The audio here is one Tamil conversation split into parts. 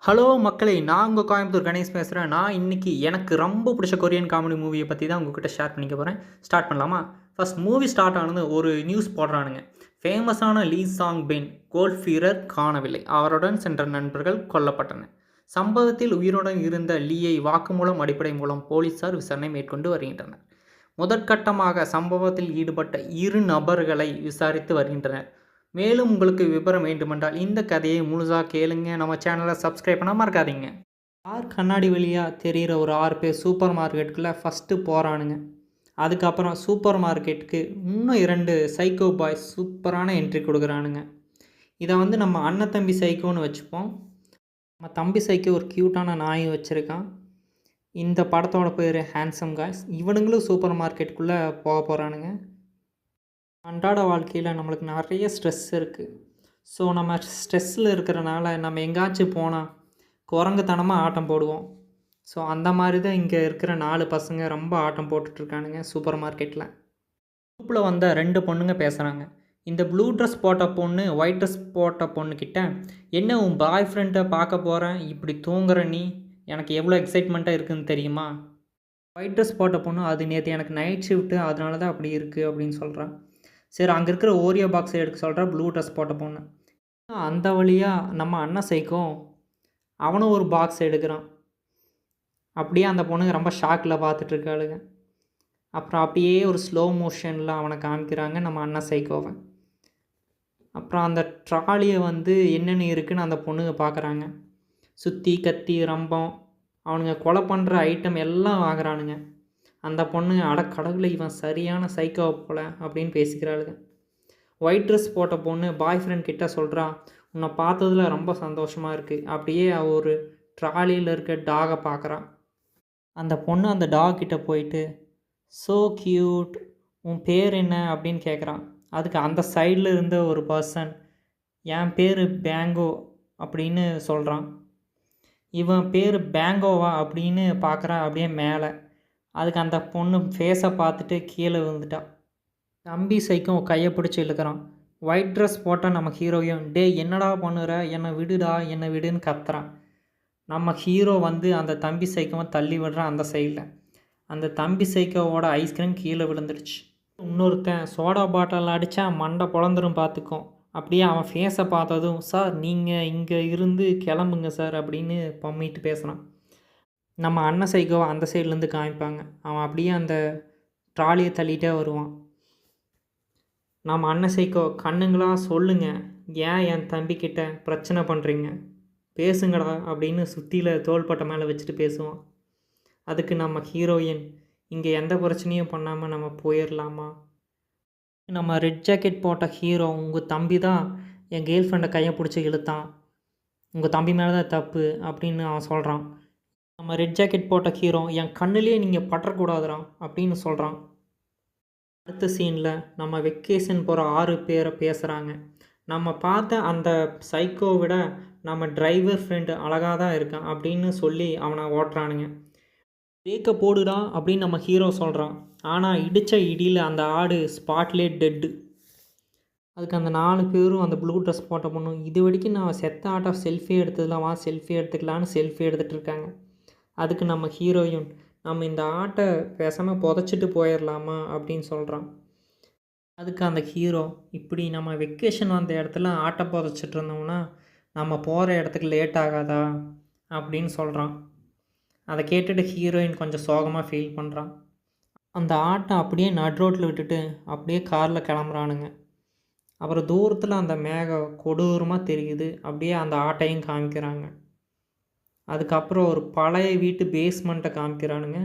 ஹலோ மக்களே! நான் உங்க கோயம்புத்தூர் கணேஷ் பேசுறேன். நான் இன்னைக்கு எனக்கு ரொம்ப பிடிச்ச கொரியன் காமெடி மூவிய பத்தி தான் உங்ககிட்ட ஷேர் பண்ணிக்க போறேன். ஸ்டார்ட் பண்ணலாமா? ஃபர்ஸ்ட் மூவி ஸ்டார்ட் ஆனது ஒரு நியூஸ் போடுறானுங்க. ஃபேமஸான லீ சாங் பென் கோல்ட் ஃபீவர் காணவில்லை. அவருடன் சென்ற நண்பர்கள் கொல்லப்பட்டனர். சம்பவத்தில் உயிருடன் இருந்த லீயை வாக்குமூலம் அடிப்படை மூலம் போலீசார் விசாரணை மேற்கொண்டு வருகின்றனர். முதற்கட்டமாக சம்பவத்தில் ஈடுபட்ட 2 நபர்களை விசாரித்து வருகின்றனர். மேலும் உங்களுக்கு விவரம் வேண்டுமென்றால் இந்த கதையை முழுசா கேளுங்க. நம்ம சேனலை சப்ஸ்கிரைப் பண்ண மறக்காதீங்க. கார் கண்ணாடி வழியாக தெரிகிற ஒரு 6 பேர் சூப்பர் மார்க்கெட்டுக்குள்ளே ஃபஸ்ட்டு போகிறானுங்க. அதுக்கப்புறம் சூப்பர் மார்க்கெட்டுக்கு இன்னும் 2 சைக்கோ பாய்ஸ் சூப்பரான என்ட்ரி கொடுக்குறானுங்க. இதை வந்து நம்ம அண்ணன் தம்பி சைக்கோன்னு வச்சுப்போம். நம்ம தம்பி சைக்கோ ஒரு க்யூட்டான நாய் வச்சுருக்கான். இந்த படத்தோட பேர் ஹேண்ட்ஸம் காய்ஸ். இவனுங்களும் சூப்பர் மார்க்கெட்டுக்குள்ளே போக போகிறானுங்க. அன்றாட வாழ்க்கையில் நம்மளுக்கு நிறைய ஸ்ட்ரெஸ் இருக்குது. ஸோ நம்ம ஸ்ட்ரெஸ்ஸில் இருக்கிறனால நம்ம எங்கேயாச்சும் போனால் குரங்குத்தனமாக ஆட்டம் போடுவோம். ஸோ அந்த மாதிரி தான் இங்கே இருக்கிற 4 பசங்க ரொம்ப ஆட்டம் போட்டுட்ருக்கானுங்க சூப்பர் மார்க்கெட்டில். குரூப்பில் வந்த 2 பொண்ணுங்க பேசுகிறாங்க. இந்த ப்ளூ ட்ரெஸ் போட்ட பொண்ணு ஒயிட் ட்ரெஸ் போட்ட பொண்ணுக்கிட்ட, என்ன உன் பாய் ஃப்ரெண்டை பார்க்க போகிறேன், இப்படி தூங்குற நீ, எனக்கு எவ்வளோ எக்ஸைட்மெண்ட்டாக இருக்குதுன்னு தெரியுமா? ஒயிட் ட்ரெஸ் போட்ட பொண்ணு, அது நேற்று எனக்கு நைட் ஷிஃப்ட்டு அதனால தான் அப்படி இருக்குது அப்படின்னு சொல்கிறான். சரி, அங்கே இருக்கிற ஓரியோ பாக்ஸை எடுக்க சொல்கிறா ப்ளூ ட்ரெஸ் போட்ட பொண்ணு. அந்த வழியாக நம்ம அண்ணன் சைக்கும் அவனும் ஒரு பாக்ஸ் எடுக்கிறான். அப்படியே அந்த பொண்ணுங்க ரொம்ப ஷாக்கில் பார்த்துட்ருக்காளுங்க. அப்புறம் அப்படியே ஒரு ஸ்லோ மோஷனில் அவனை காமிக்கிறாங்க நம்ம அண்ணன் சைக்கோவை. அப்புறம் அந்த ட்ராலியை வந்து என்னென்ன இருக்குதுன்னு அந்த பொண்ணுங்க பார்க்குறாங்க. சுற்றி கத்தி ரம்பம் அவனுங்க கொலை பண்ணுற ஐட்டம் எல்லாம் வாங்குறானுங்க. அந்த பொண்ணுங்க கடவுளே இவன் சரியான சைக்கோ போல அப்படின்னு பேசிக்கிறாளுங்க. ஒயிட் ட்ரெஸ் போட்ட பொண்ணு பாய் ஃப்ரெண்ட் கிட்ட சொல்கிறா, உன்னை பார்த்ததில் ரொம்ப சந்தோஷமாக இருக்குது. அப்படியே ஒரு ட்ராலியில் இருக்க டாகை பார்க்குறான். அந்த பொண்ணு அந்த டாக் கிட்ட போயிட்டு, ஸோ க்யூட், உன் பேர் என்ன அப்படின்னு கேட்குறான். அதுக்கு அந்த சைடில் இருந்த ஒரு பர்சன், என் பேர் பேங்கோ அப்படின்னு சொல்கிறான். இவன் பேர் பேங்கோவா அப்படின்னு பார்க்குறான் அப்படியே மேலே. அதுக்கு அந்த பொண்ணு ஃபேஸை பார்த்துட்டு கீழே விழுந்துட்டான். தம்பி சைக்கும் கையை பிடிச்சி இழுக்கிறான். ஒயிட் ட்ரெஸ் போட்டால் நம்ம ஹீரோயும், டே என்னடா பண்ணுற, என்னை விடுடா என்னை விடுன்னு கத்துறான். நம்ம ஹீரோ வந்து அந்த தம்பி சைக்கோவை தள்ளி விடுறான் அந்த சைடில். அந்த தம்பி சைக்கோவோட ஐஸ்கிரீம் கீழே விழுந்துடுச்சு. இன்னொருத்தன் சோடா பாட்டில் அடித்தா மண்டை பொழந்துரும் பார்த்துக்கோ. அப்படியே அவன் ஃபேஸை பார்த்ததும், சார் நீங்கள் இங்கே இருந்து கிளம்புங்க சார் அப்படின்னு பம்மிட்டு பேசுகிறான். நம்ம அண்ணன் சைக்கோவை அந்த சைட்லேருந்து காமிப்பாங்க. அவன் அப்படியே அந்த ட்ராலியை தள்ளிகிட்டே வருவான். நம்ம அண்ணன் சைக்கோ, கண்ணுங்களா சொல்லுங்கள், ஏன் என் தம்பிக்கிட்ட பிரச்சனை பண்ணுறீங்க, பேசுங்கடா அப்படின்னு சுற்றியில் தோள்பட்டை மேலே வச்சுட்டு பேசுவான். அதுக்கு நம்ம ஹீரோயின், இங்கே எந்த பிரச்சனையும் பண்ணாமல் நம்ம போயிடலாமா? நம்ம ரெட் ஜாக்கெட் போட்ட ஹீரோ, உங்கள் தம்பி தான் என் கேர்ள் ஃப்ரெண்டை கையை பிடிச்சி இழுத்தான், உங்கள் தம்பி மேலே தான் தப்பு அப்படின்னு அவன் சொல்கிறான். நம்ம ரெட் ஜாக்கெட் போட்ட ஹீரோ, என் கண்ணுலேயே நீங்கள் பற்றக்கூடாதுடா அப்படின்னு சொல்கிறான். அடுத்த சீனில் நம்ம வெக்கேஷன் போகிற 6 பேரை பேசுகிறாங்க. நம்ம பார்த்த அந்த சைக்கோ விட நம்ம டிரைவர் ஃப்ரெண்டு அழகாக தான் இருக்கான் அப்படின்னு சொல்லி அவனை ஓட்டுறானுங்க. பிரேக்கை போடுடா அப்படின்னு நம்ம ஹீரோ சொல்கிறான். ஆனால் இடித்த இடியில் அந்த ஆடு ஸ்பாட்லேயே டெட்டு. அதுக்கு அந்த 4 பேரும் அந்த ப்ளூ ட்ரெஸ் போட்ட பொண்ணும், இது வரைக்கும் நான் செத்த ஆட்டை செல்ஃபி எடுத்ததுலாம், செல்ஃபி எடுத்துக்கலான்னு செல்ஃபி எடுத்துகிட்டு இருக்காங்க. அதுக்கு நம்ம ஹீரோயின், நம்ம இந்த ஆட்டை பேசாமல் புதைச்சிட்டு போயிடலாமா அப்படின்னு சொல்கிறான். அதுக்கு அந்த ஹீரோ, இப்படி நம்ம வெக்கேஷன் வந்த இடத்துல ஆட்டை புதைச்சிட்டு இருந்தோம்னா நம்ம போகிற இடத்துக்கு லேட் ஆகாதா அப்படின்னு சொல்கிறான். அதை கேட்டுட்டு ஹீரோயின் கொஞ்சம் சோகமாக ஃபீல் பண்ணுறான். அந்த ஆட்டை அப்படியே நட் ரோட்டில் விட்டுட்டு அப்படியே காரில் கிளம்புறானுங்க. அப்புறம் தூரத்தில் அந்த மேகம் கொடூரமாக தெரியுது. அப்படியே அந்த ஆட்டையும் காமிக்கிறாங்க. அதுக்கப்புறம் ஒரு பழைய வீட்டு பேஸ்மெண்ட்டை காமிக்கிறானுங்க.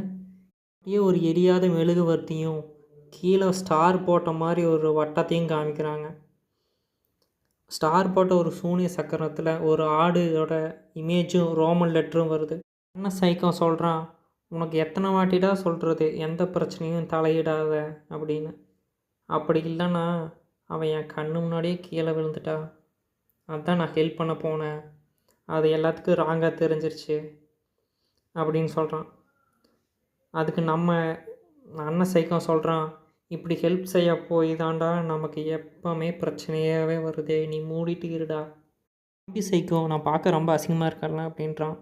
அப்படியே ஒரு எரியாத மெழுகுவர்த்தியும் கீழே ஸ்டார் போட்ட மாதிரி ஒரு வட்டத்தையும் காமிக்கிறாங்க. ஸ்டார் போட்ட ஒரு சூனிய சக்கரத்தில் ஒரு ஆடோட இமேஜும் ரோமன் லெட்டரும் வருது. என்ன சைக்கம் சொல்கிறான், உனக்கு எத்தனை வாட்டிடா சொல்கிறது எந்த பிரச்சனையும் தலையிடாத அப்படின்னு. அப்படி இல்லைன்னா அவன் என் கண்ணு முன்னாடியே கீழே விழுந்துட்டா, அதுதான் நான் ஹெல்ப் பண்ண போனேன், அது எல்லாத்துக்கும் ராங்காக தெரிஞ்சிருச்சு அப்படின்னு சொல்கிறான். அதுக்கு நம்ம அண்ணன் சைக்கம் சொல்கிறான், இப்படி ஹெல்ப் செய்ய போய் தாண்டா நமக்கு எப்போவுமே பிரச்சனையாகவே வருதே, நீ மூடிட்டு இருடா. தம்பி சைக்கோ நான் பார்க்க ரொம்ப அசிங்கமாக இருக்கல அப்படின்றான்.